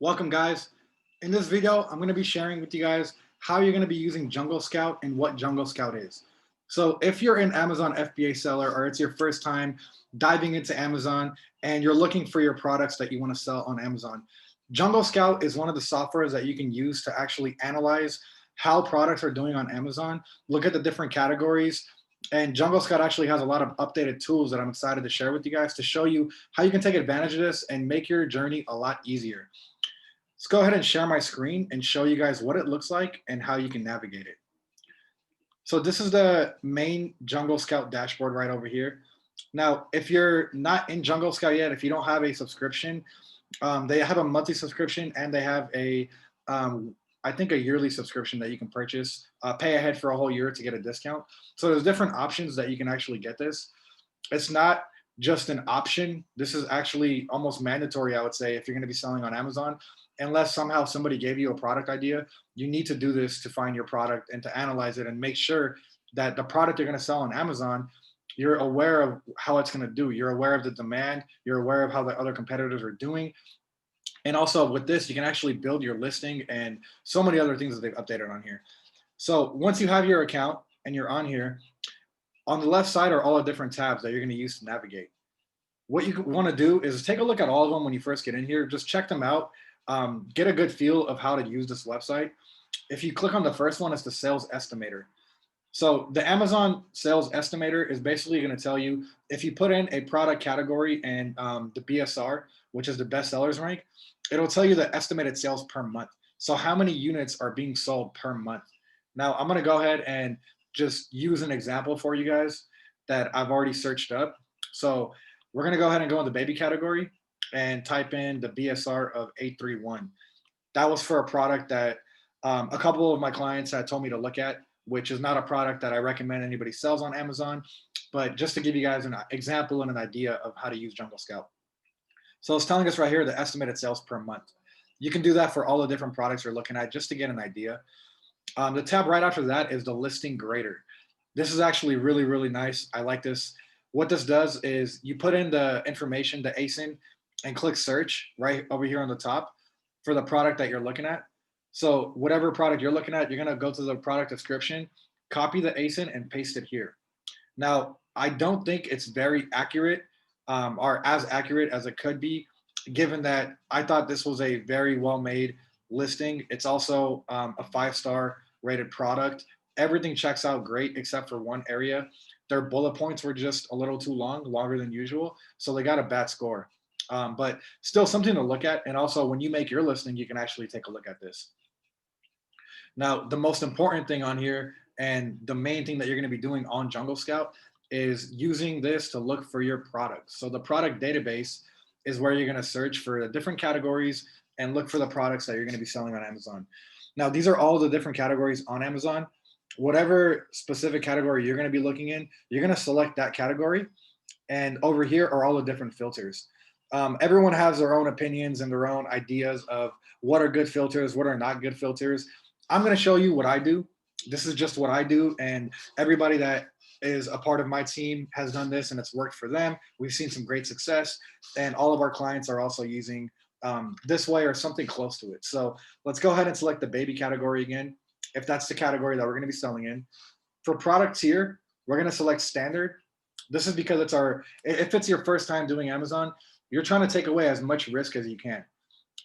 Welcome guys. In this video, I'm going to be sharing with you guys how you're going to be using JungleScout and what JungleScout is. So if you're an Amazon FBA seller or it's your first time diving into Amazon and you're looking for your products that you want to sell on Amazon, JungleScout is one of the softwares that you can use to actually analyze how products are doing on Amazon, look at the different categories, and JungleScout actually has a lot of updated tools that I'm excited to share with you guys to show you how you can take advantage of this and make your journey a lot easier. Let's go ahead and share my screen and show you guys what it looks like and how you can navigate it. So this is the main JungleScout dashboard right over here. Now, if you're not in JungleScout yet, if you don't have a subscription, they have a monthly subscription and they have I think a yearly subscription that you can purchase, pay ahead for a whole year to get a discount. So there's different options that you can actually get this. It's not just an option. This is actually almost mandatory, I would say, if you're going to be selling on Amazon. Unless somehow somebody gave you a product idea, you need to do this to find your product and to analyze it and make sure that the product you're going to sell on Amazon, you're aware of how it's going to do. You're aware of the demand. You're aware of how the other competitors are doing. And also with this, you can actually build your listing and so many other things that they've updated on here. So once you have your account and you're on here, on the left side are all the different tabs that you're going to use to navigate. What you want to do is take a look at all of them when you first get in here. Just check them out. Get a good feel of how to use this website. If you click on the first one, it's the sales estimator. So the Amazon sales estimator is basically going to tell you if you put in a product category and the BSR, which is the best sellers rank, it'll tell you the estimated sales per month. So how many units are being sold per month. Now I'm going to go ahead and just use an example for you guys that I've already searched up. So we're going to go ahead and go in the baby category and type in the BSR of 831. That was for a product that a couple of my clients had told me to look at, which is not a product that I recommend anybody sells on Amazon, but just to give you guys an example and an idea of how to use JungleScout. So it's telling us right here the estimated sales per month. You can do that for all the different products you're looking at just to get an idea. The tab right after that is the listing grader. This is actually really, really nice. I like this. What this does is you put in the information, the ASIN, and click search right over here on the top for the product that you're looking at. So whatever product you're looking at, you're going to go to the product description, copy the ASIN and paste it here. Now, I don't think it's very accurate or as accurate as it could be, given that I thought this was a very well-made listing. It's also a 5-star rated product. Everything checks out great except for one area. Their bullet points were just a little too long, longer than usual. So they got a bad score. But still something to look at. And also when you make your listing, you can actually take a look at this. Now, the most important thing on here and the main thing that you're going to be doing on JungleScout is using this to look for your products. So the product database is where you're going to search for the different categories and look for the products that you're going to be selling on Amazon. Now, these are all the different categories on Amazon. Whatever specific category you're going to be looking in, you're going to select that category. And over here are all the different filters. Everyone has their own opinions and their own ideas of what are good filters, what are not good filters. I'm going to show you what I do. This is just what I do. And everybody that is a part of my team has done this and it's worked for them. We've seen some great success and all of our clients are also using this way or something close to it. So let's go ahead and select the baby category again, if that's the category that we're going to be selling in. For products here, we're going to select standard. This is because if it's your first time doing Amazon, you're trying to take away as much risk as you can.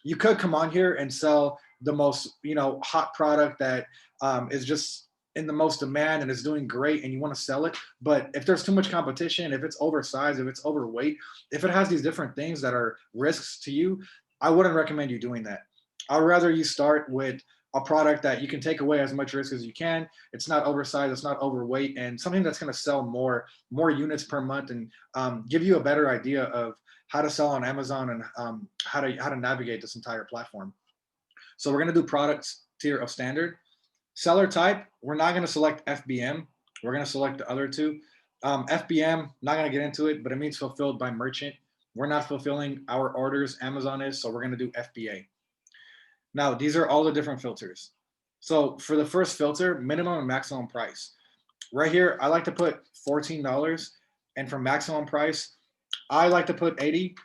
You could come on here and sell the most, hot product that is just in the most demand and is doing great and you want to sell it. But if there's too much competition, if it's oversized, if it's overweight, if it has these different things that are risks to you, I wouldn't recommend you doing that. I'd rather you start with a product that you can take away as much risk as you can. It's not oversized, it's not overweight, and something that's going to sell more units per month and give you a better idea of how to sell on Amazon and how to navigate this entire platform. So we're going to do products tier of standard. Seller type, we're not going to select FBM. We're going to select the other two. FBM, not going to get into it, but it means fulfilled by merchant. We're not fulfilling our orders, Amazon is, so we're going to do FBA. Now, these are all the different filters. So for the first filter, minimum and maximum price. Right here, I like to put $14, and for maximum price, I like to put 80.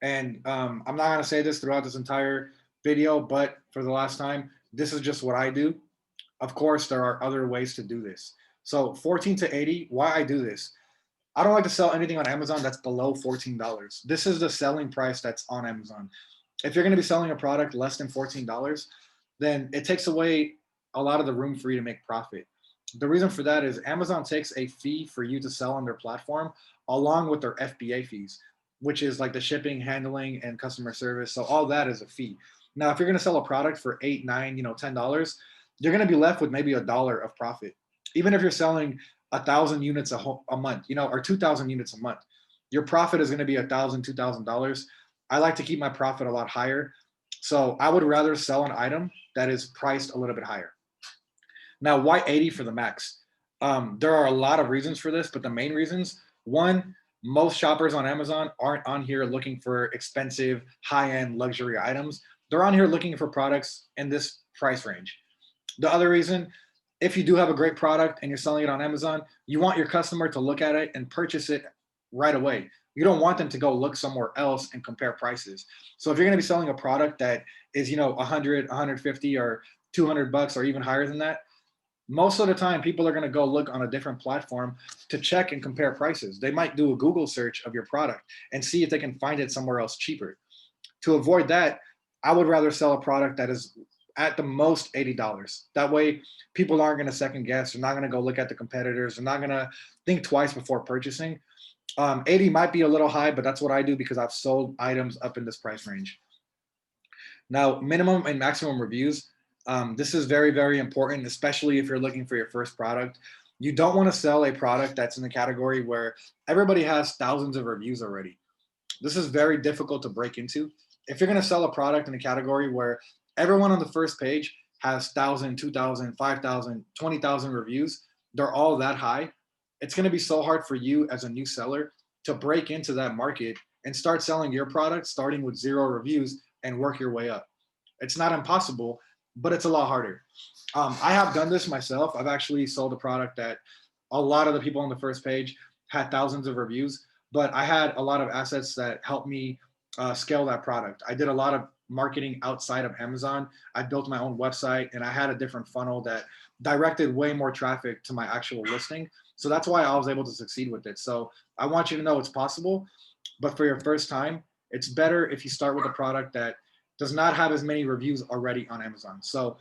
And I'm not going to say this throughout this entire video, but for the last time, this is just what I do. Of course, there are other ways to do this. So 14 to 80, why I do this? I don't like to sell anything on Amazon that's below $14. This is the selling price that's on Amazon. If you're going to be selling a product less than $14, then it takes away a lot of the room for you to make profit. The reason for that is Amazon takes a fee for you to sell on their platform along with their FBA fees, which is like the shipping, handling, and customer service. So all that is a fee. Now, if you're going to sell a product for $8, $9, $10, you're going to be left with maybe $1 of profit. Even if you're selling 1,000 units a month, or 2,000 units a month, your profit is going to be $1,000, $2,000. I like to keep my profit a lot higher. So I would rather sell an item that is priced a little bit higher. Now, why 80 for the max? There are a lot of reasons for this, but the main reasons, one, most shoppers on Amazon aren't on here looking for expensive, high-end luxury items. They're on here looking for products in this price range. The other reason, if you do have a great product and you're selling it on Amazon, you want your customer to look at it and purchase it right away. You don't want them to go look somewhere else and compare prices. So if you're going to be selling a product that is, 100, 150 or $200 or even higher than that, most of the time people are going to go look on a different platform to check and compare prices. They might do a Google search of your product and see if they can find it somewhere else cheaper. To avoid that, I would rather sell a product that is at the most $80. That way people aren't going to second guess. They're not going to go look at the competitors. They're not going to think twice before purchasing. 80 might be a little high, but that's what I do because I've sold items up in this price range. Now, minimum and maximum reviews. This is very, very important, especially if you're looking for your first product. You don't want to sell a product that's in the category where everybody has thousands of reviews already. This is very difficult to break into. If you're going to sell a product in a category where everyone on the first page has 1,000, 2,000, 5,000, 20,000 reviews, they're all that high, it's going to be so hard for you as a new seller to break into that market and start selling your product starting with 0 reviews and work your way up. It's not impossible, but it's a lot harder. I have done this myself. I've actually sold a product that a lot of the people on the first page had thousands of reviews, but I had a lot of assets that helped me scale that product. I did a lot of marketing outside of Amazon. I built my own website and I had a different funnel that directed way more traffic to my actual listing. So that's why I was able to succeed with it. So I want you to know it's possible, but for your first time, it's better if you start with a product that does not have as many reviews already on Amazon. So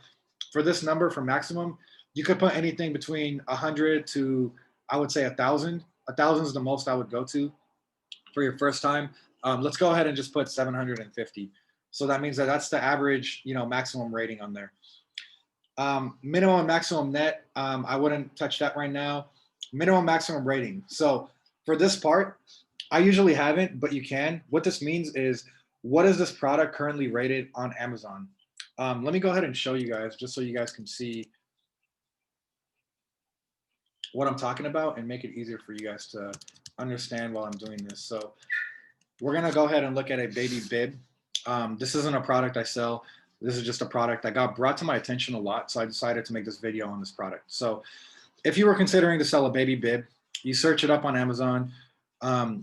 for this number, for maximum, you could put anything between 100 to, I would say, 1,000. 1,000 is the most I would go to for your first time. Let's go ahead and just put 750. So that means that that's the average, maximum rating on there. Minimum and maximum net, I wouldn't touch that right now. Minimum maximum rating. So for this part, I usually haven't, but you can. What this means is, what is this product currently rated on Amazon? Let me go ahead and show you guys just so you guys can see what I'm talking about and make it easier for you guys to understand while I'm doing this. So we're gonna go ahead and look at a baby bib. This isn't a product I sell. This is just a product that got brought to my attention a lot, so I decided to make this video on this product. So if you were considering to sell a baby bib, you search it up on Amazon.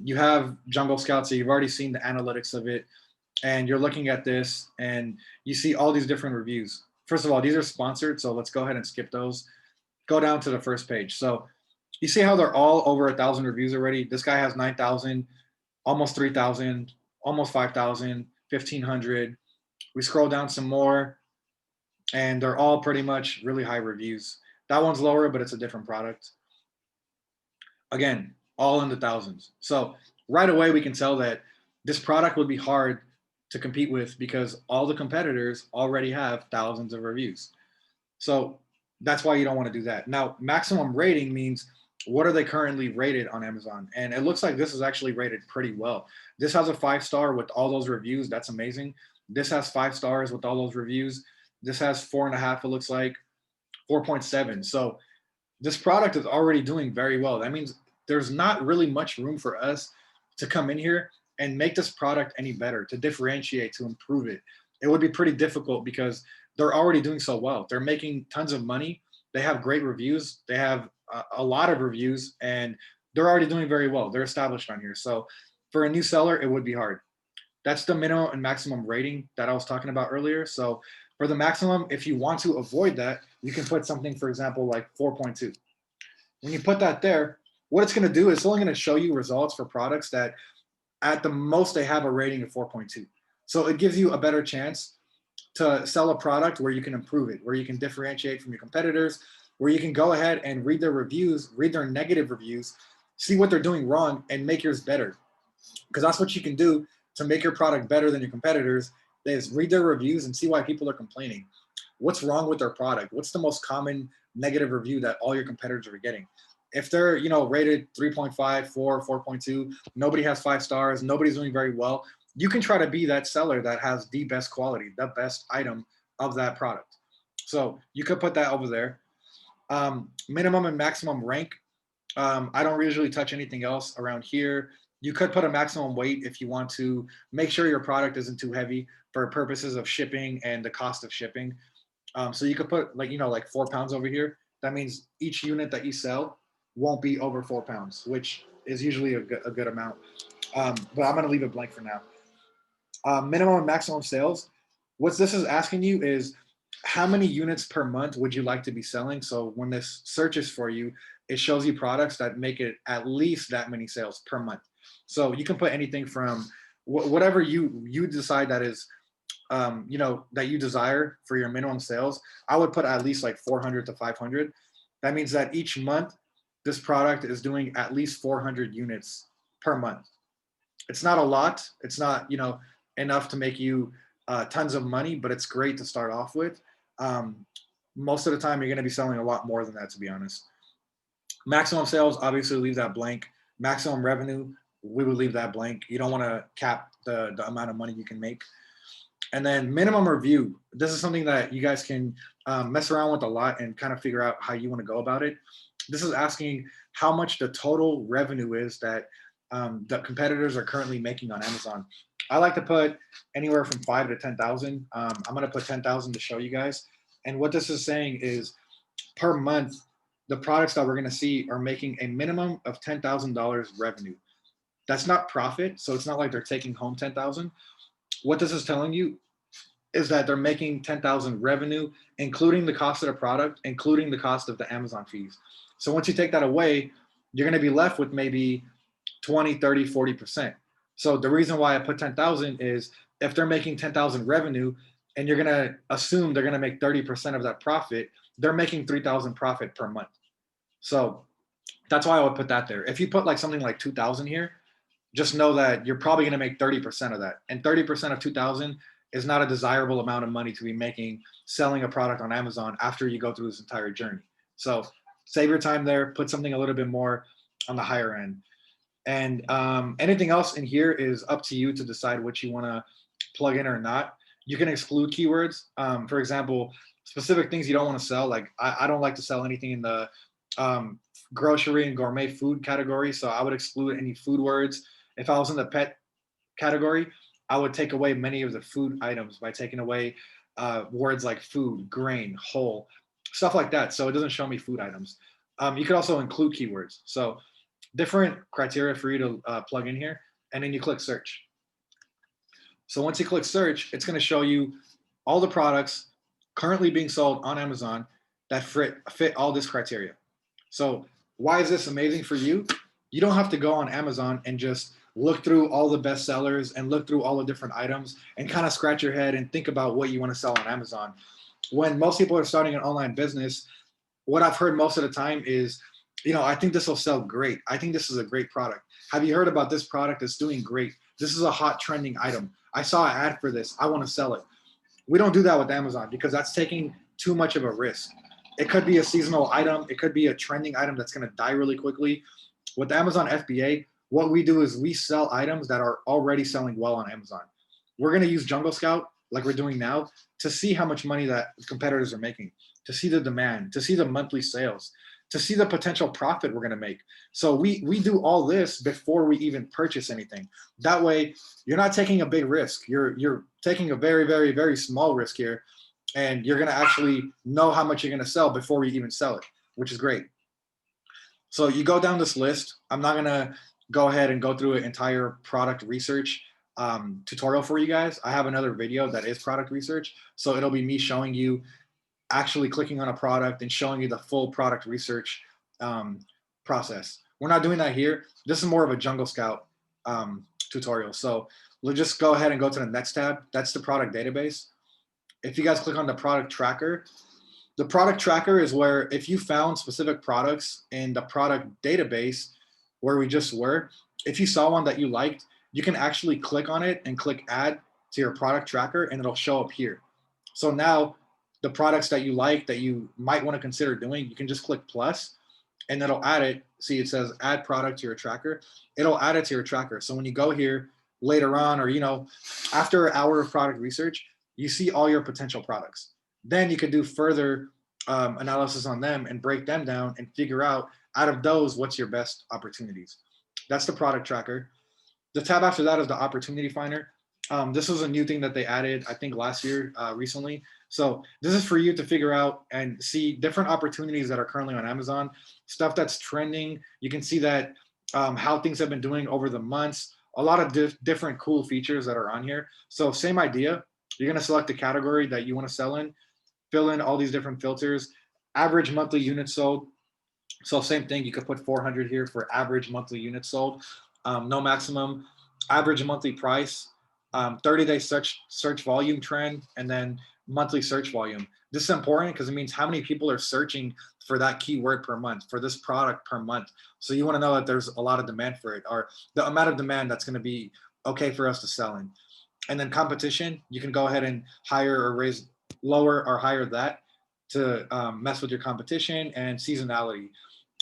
You have JungleScout, so you've already seen the analytics of it, and you're looking at this and you see all these different reviews. First of all, these are sponsored, so let's go ahead and skip those. Go down to the first page. So you see how they're all over 1,000 reviews already? This guy has 9,000, almost 3,000, almost 5,000, 1,500. We scroll down some more and they're all pretty much really high reviews. That one's lower, but it's a different product. Again, all in the thousands. So right away, we can tell that this product would be hard to compete with because all the competitors already have thousands of reviews. So that's why you don't want to do that. Now, maximum rating means what are they currently rated on Amazon? And it looks like this is actually rated pretty well. This has a 5-star with all those reviews. That's amazing. This has 5 stars with all those reviews. This has 4.5, it looks like, 4.7. So this product is already doing very well. That means there's not really much room for us to come in here and make this product any better, to differentiate, to improve it. It would be pretty difficult because they're already doing so well. They're making tons of money. They have great reviews. They have a lot of reviews and they're already doing very well. They're established on here. So for a new seller, it would be hard. That's the minimum and maximum rating that I was talking about earlier. So for the maximum, if you want to avoid that, you can put something, for example, like 4.2. When you put that there, what it's going to do is it's only going to show you results for products that at the most they have a rating of 4.2. So it gives you a better chance to sell a product where you can improve it, where you can differentiate from your competitors, where you can go ahead and read their reviews, read their negative reviews, see what they're doing wrong, and make yours better. Because that's what you can do to make your product better than your competitors, is read their reviews and see why people are complaining. What's wrong with their product? What's the most common negative review that all your competitors are getting? If they're, rated 3.5, 4, 4.2, nobody has 5 stars, nobody's doing very well, you can try to be that seller that has the best quality, the best item of that product. So you could put that over there. Minimum and maximum rank. I don't usually touch anything else around here. You could put a maximum weight if you want to make sure your product isn't too heavy for purposes of shipping and the cost of shipping. So you could put like 4 pounds over here. That means each unit that you sell won't be over 4 pounds, which is usually a good amount. But I'm going to leave it blank for now. Minimum and maximum sales. What this is asking you is how many units per month would you like to be selling? So when this searches for you, it shows you products that make it at least that many sales per month. So you can put anything from whatever you decide that is, that you desire for your minimum sales. I would put at least like 400 to 500. That means that each month, this product is doing at least 400 units per month. It's not a lot. It's not, enough to make you tons of money, but it's great to start off with. Most of the time, you're going to be selling a lot more than that, to be honest. Maximum sales, obviously, leave that blank. Maximum revenue, we would leave that blank. You don't want to cap the amount of money you can make. And then minimum review. This is something that you guys can mess around with a lot and kind of figure out how you want to go about it. This is asking how much the total revenue is that the competitors are currently making on Amazon. I like to put anywhere from 5 to 10,000. I'm going to put 10,000 to show you guys. And what this is saying is per month, the products that we're going to see are making a minimum of $10,000 revenue. That's not profit. So it's not like they're taking home 10,000. What this is telling you is that they're making 10,000 revenue, including the cost of the product, including the cost of the Amazon fees. So once you take that away, you're going to be left with maybe 20, 30, 40%. So the reason why I put 10,000 is if they're making 10,000 revenue and you're going to assume they're going to make 30% of that profit, they're making 3,000 profit per month. So that's why I would put that there. If you put like something like 2,000 here, just know that you're probably going to make 30% of that. And 30% of 2,000 is not a desirable amount of money to be making selling a product on Amazon after you go through this entire journey. So save your time there, put something a little bit more on the higher end. And anything else in here is up to you to decide what you want to plug in or not. You can exclude keywords. For example, specific things you don't want to sell. Like I don't like to sell anything in the grocery and gourmet food category. So I would exclude any food words. If I was in the pet category, I would take away many of the food items by taking away words like food, grain, whole, stuff like that. So it doesn't show me food items. You could also include keywords. So different criteria for you to plug in here, and then you click search. So once you click search, it's going to show you all the products currently being sold on Amazon that fit all this criteria. So why is this amazing for you? You don't have to go on Amazon and just look through all the best sellers and look through all the different items and kind of scratch your head and think about what you want to sell on Amazon. When most people are starting an online business, what I've heard most of the time is, I think this will sell great. I think this is a great product. Have you heard about this product? It's doing great. This is a hot trending item. I saw an ad for this. I want to sell it. We don't do that with Amazon because that's taking too much of a risk. It could be a seasonal item. It could be a trending item that's going to die really quickly. With Amazon FBA, what we do is we sell items that are already selling well on Amazon. We're going to use JungleScout, like we're doing now, to see how much money that competitors are making, to see the demand, to see the monthly sales, to see the potential profit we're going to make. So we do all this before we even purchase anything. That way, you're not taking a big risk. You're taking a very, very, very small risk here, and you're going to actually know how much you're going to sell before you even sell it, which is great. So you go down this list. I'm not going to go ahead and go through an entire product research. tutorial for you guys. I have another video that is product research. So it'll be me showing you actually clicking on a product and showing you the full product research process. We're not doing that here. This is more of a JungleScout tutorial. So we'll just go ahead and go to the next tab. That's the product database. If you guys click on the product tracker is where if you found specific products in the product database where we just were, if you saw one that you liked, you can actually click on it and click add to your product tracker and it'll show up here. So now the products that you like that you might want to consider doing, you can just click plus and it'll add it. See, it says add product to your tracker. It'll add it to your tracker. So when you go here later on, or after an hour of product research, you see all your potential products. Then you could do further analysis on them and break them down and figure out of those, what's your best opportunities. That's the product tracker. The tab after that is the opportunity finder. This was a new thing that they added, I think last year, recently. So this is for you to figure out and see different opportunities that are currently on Amazon, stuff that's trending. You can see that how things have been doing over the months, a lot of different cool features that are on here. So same idea. You're going to select the category that you want to sell in, fill in all these different filters, average monthly units sold. So same thing, you could put 400 here for average monthly units sold, no maximum, average monthly price, 30-day search volume trend, and then monthly search volume. This is important because it means how many people are searching for that keyword per month, for this product per month. So you want to know that there's a lot of demand for it, or the amount of demand that's going to be okay for us to sell in. And then competition, you can go ahead and higher or raise, lower or higher that to mess with your competition. And seasonality.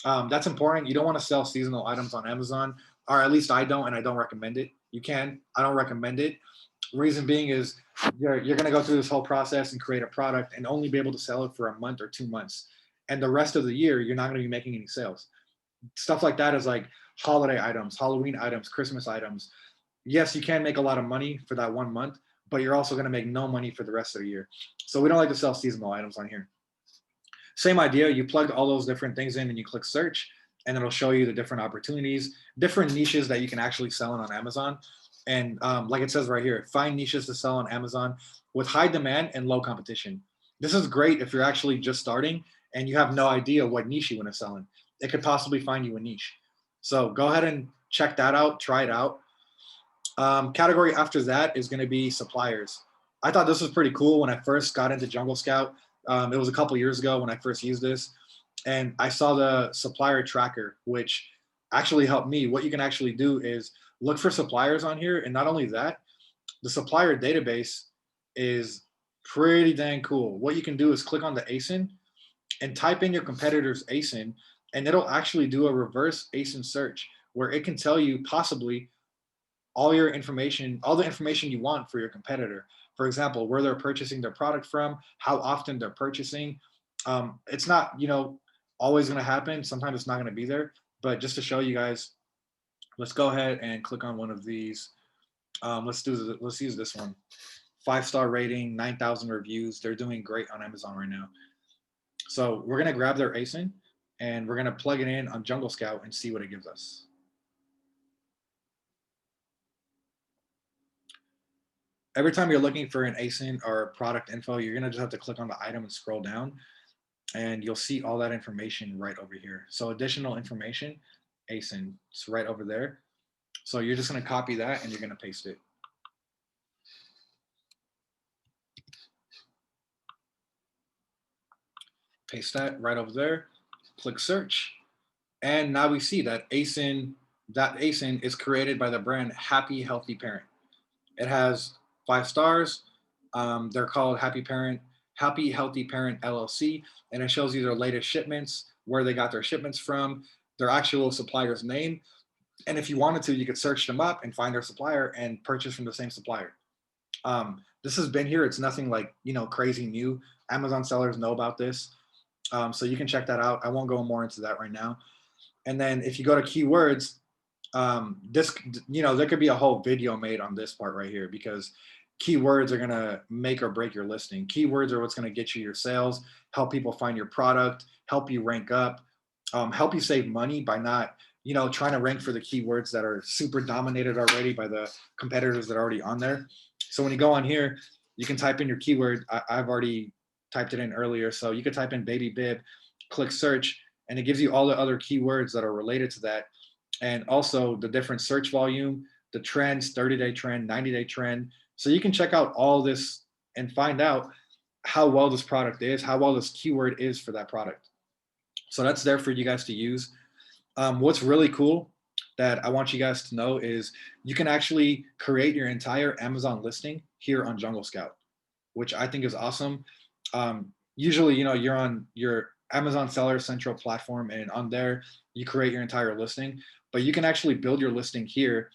That's important. You don't want to sell seasonal items on Amazon, or at least I don't, and I don't recommend it. You can, I don't recommend it. Reason being is you're going to go through this whole process and create a product and only be able to sell it for a month or 2 months. And the rest of the year, you're not going to be making any sales. Stuff like that is like holiday items, Halloween items, Christmas items. Yes, you can make a lot of money for that 1 month, but you're also going to make no money for the rest of the year. So we don't like to sell seasonal items on here. Same idea, you plugged all those different things in and you click search and it'll show you the different opportunities, different niches that you can actually sell on Amazon. And like it says right here, find niches to sell on Amazon with high demand and low competition. This is great if you're actually just starting and you have no idea what niche you want to sell in. It could possibly find you a niche. So go ahead and check that out, try it out. Category after that is going to be suppliers. I thought this was pretty cool when I first got into JungleScout. It was a couple years ago when I first used this, and I saw the supplier tracker, which actually helped me. What you can actually do is look for suppliers on here, and not only that, the supplier database is pretty dang cool. What you can do is click on the ASIN and type in your competitor's ASIN, and it'll actually do a reverse ASIN search where it can tell you possibly all your information, all the information you want for your competitor. For example, where they're purchasing their product from, how often they're purchasing. It's not, always going to happen. Sometimes it's not going to be there. But just to show you guys, let's go ahead and click on one of these. Let's use this one. 5-star rating, 9,000 reviews. They're doing great on Amazon right now. So we're going to grab their ASIN and we're going to plug it in on JungleScout and see what it gives us. Every time you're looking for an ASIN or product info, you're going to just have to click on the item and scroll down, and you'll see all that information right over here. So additional information, ASIN, it's right over there. So you're just going to copy that and you're going to paste it. Paste that right over there, click search, and now we see that ASIN is created by the brand Happy Healthy Parent. It has 5 stars. They're called Happy Healthy Parent LLC, and it shows you their latest shipments, where they got their shipments from, their actual supplier's name. And if you wanted to, you could search them up and find their supplier and purchase from the same supplier. This has been here. It's nothing like, crazy new. Amazon sellers know about this. So you can check that out. I won't go more into that right now. And then if you go to keywords, there could be a whole video made on this part right here, because keywords are going to make or break your listing. Keywords are what's going to get you your sales, help people find your product, help you rank up, help you save money by not trying to rank for the keywords that are super dominated already by the competitors that are already on there. So when you go on here, you can type in your keyword. I've already typed it in earlier. So you could type in baby bib, click search, and it gives you all the other keywords that are related to that. And also the different search volume, the trends, 30-day trend, 90-day trend. So you can check out all this and find out how well this product is, how well this keyword is for that product. So that's there for you guys to use. What's really cool that I want you guys to know is you can actually create your entire Amazon listing here on JungleScout, which I think is awesome. Usually, you're on your Amazon Seller Central platform, and on there, you create your entire listing, but you can actually build your listing here.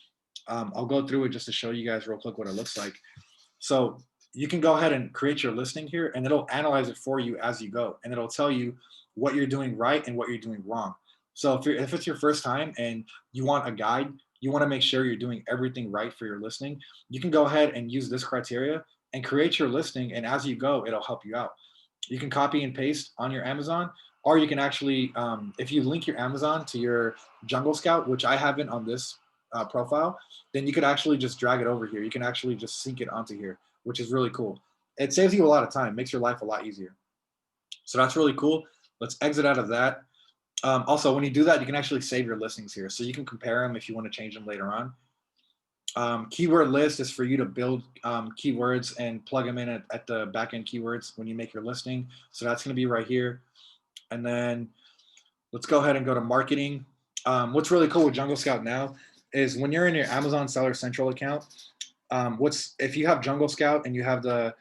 I'll go through it just to show you guys real quick what it looks like. So you can go ahead and create your listing here, and it'll analyze it for you as you go, and it'll tell you what you're doing right and what you're doing wrong. So if it's your first time and you want a guide, you want to make sure you're doing everything right for your listing, you can go ahead and use this criteria and create your listing, and as you go, it'll help you out. You can copy and paste on your Amazon, or you can actually, if you link your Amazon to your JungleScout, which I haven't on this profile, then you could actually just drag it over here. You can actually just sync it onto here, which is really cool. It saves you a lot of time, makes your life a lot easier. So that's really cool. Let's exit out of that. Also, when you do that, you can actually save your listings here. So you can compare them if you want to change them later on. Keyword list is for you to build keywords and plug them in at the backend keywords when you make your listing. So that's going to be right here. And then let's go ahead and go to marketing. What's really cool with JungleScout now is when you're in your Amazon Seller Central account, if you have JungleScout and you have the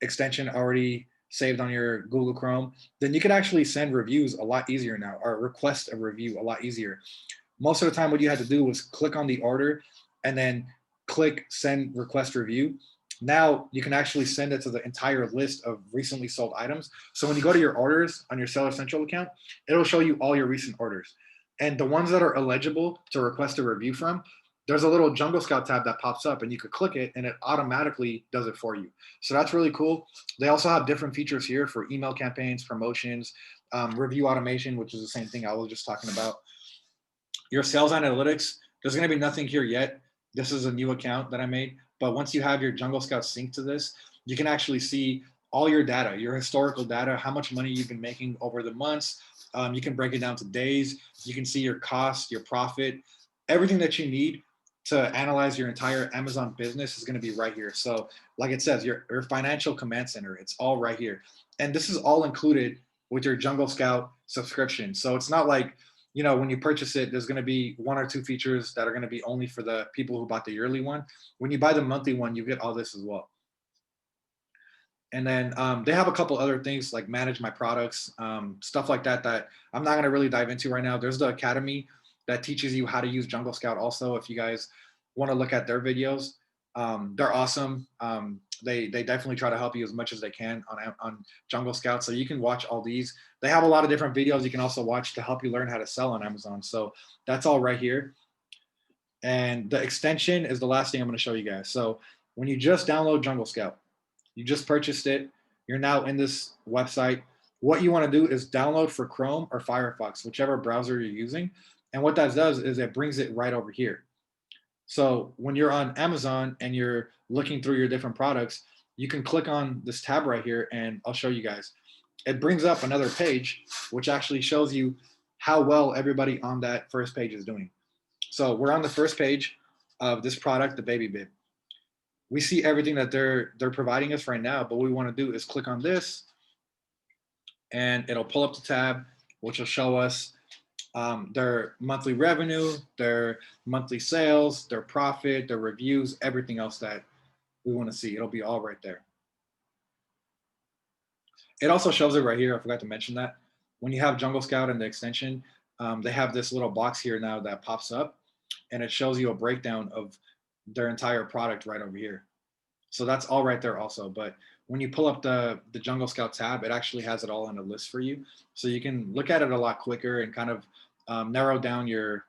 extension already saved on your Google Chrome, then you can actually send reviews a lot easier now, or request a review a lot easier. Most of the time, what you had to do was click on the order and then click send request review. Now you can actually send it to the entire list of recently sold items. So when you go to your orders on your Seller Central account, it'll show you all your recent orders. And the ones that are eligible to request a review from, there's a little JungleScout tab that pops up, and you could click it and it automatically does it for you. So that's really cool. They also have different features here for email campaigns, promotions, review automation, which is the same thing I was just talking about. Your sales analytics, there's going to be nothing here yet. This is a new account that I made. But once you have your JungleScout sync to this, you can actually see all your data, your historical data, how much money you've been making over the months. You can break it down to days. You can see your cost, your profit, everything that you need to analyze your entire Amazon business is going to be right here. So like it says, your financial command center, it's all right here. And this is all included with your JungleScout subscription. So it's not like, when you purchase it, there's going to be one or two features that are going to be only for the people who bought the yearly one. When you buy the monthly one, you get all this as well. And then they have a couple other things like manage my products, stuff like that I'm not going to really dive into right now. There's the academy that teaches you how to use JungleScout also. If you guys want to look at their videos, they're awesome. They definitely try to help you as much as they can on JungleScout. So you can watch all these. They have a lot of different videos you can also watch to help you learn how to sell on Amazon. So that's all right here. And the extension is the last thing I'm going to show you guys. So when you just download JungleScout, you just purchased it, you're now in this website. What you want to do is download for Chrome or Firefox, whichever browser you're using. And what that does is it brings it right over here. So when you're on Amazon and you're looking through your different products, you can click on this tab right here, and I'll show you guys. It brings up another page, which actually shows you how well everybody on that first page is doing. So we're on the first page of this product, the baby bib. We see everything that they're providing us right now, but what we want to do is click on this, and it'll pull up the tab, which will show us their monthly revenue, their monthly sales, their profit, their reviews, everything else that we want to see. It'll be all right there. It also shows it right here. I forgot to mention that. When you have JungleScout and the extension, they have this little box here now that pops up, and it shows you a breakdown of their entire product right over here. So that's all right there also. But when you pull up the JungleScout tab, it actually has it all in a list for you. So you can look at it a lot quicker and kind of narrow down your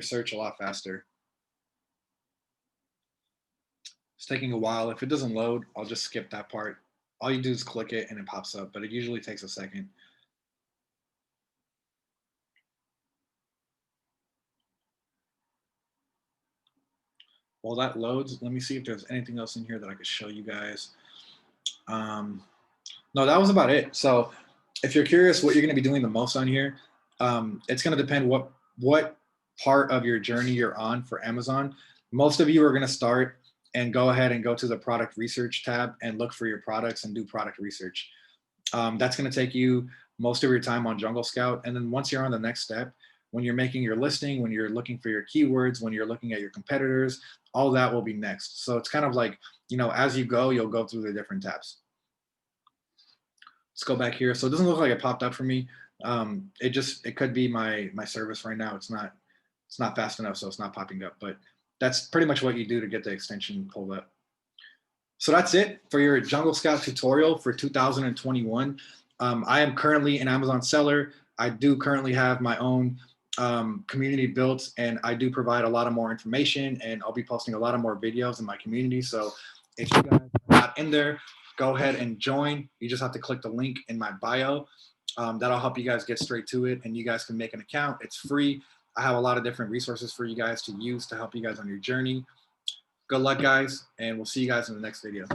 search a lot faster. It's taking a while. If it doesn't load, I'll just skip that part. All you do is click it and it pops up, but it usually takes a second. while that loads, let me see if there's anything else in here that I could show you guys. No, that was about it. So if you're curious what you're going to be doing the most on here, it's going to depend what part of your journey you're on for Amazon. Most of you are going to start and go ahead and go to the product research tab and look for your products and do product research. That's going to take you most of your time on JungleScout. And then once you're on the next step, when you're making your listing, when you're looking for your keywords, when you're looking at your competitors, all that will be next. So it's kind of like, you know, as you go, you'll go through the different tabs. Let's go back here. So it doesn't look like it popped up for me. It could be my service right now. It's not fast enough, so it's not popping up. But that's pretty much what you do to get the extension pulled up. So that's it for your JungleScout tutorial for 2021. I am currently an Amazon seller. I do currently have my own community built, and I do provide a lot of more information, and I'll be posting a lot of more videos in my community. So if you guys are not in there, go ahead and join. You just have to click the link in my bio. That'll help you guys get straight to it, and you guys can make an account. It's free. I have a lot of different resources for you guys to use to help you guys on your journey. Good luck, guys, and we'll see you guys in the next video.